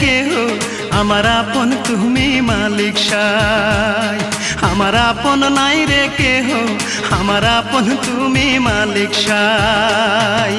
কেহ, আমার আপন তুমি মালিক সাই। আমার আপন নাই রে কেহ, আমার আপন তুমি মালিক সাই।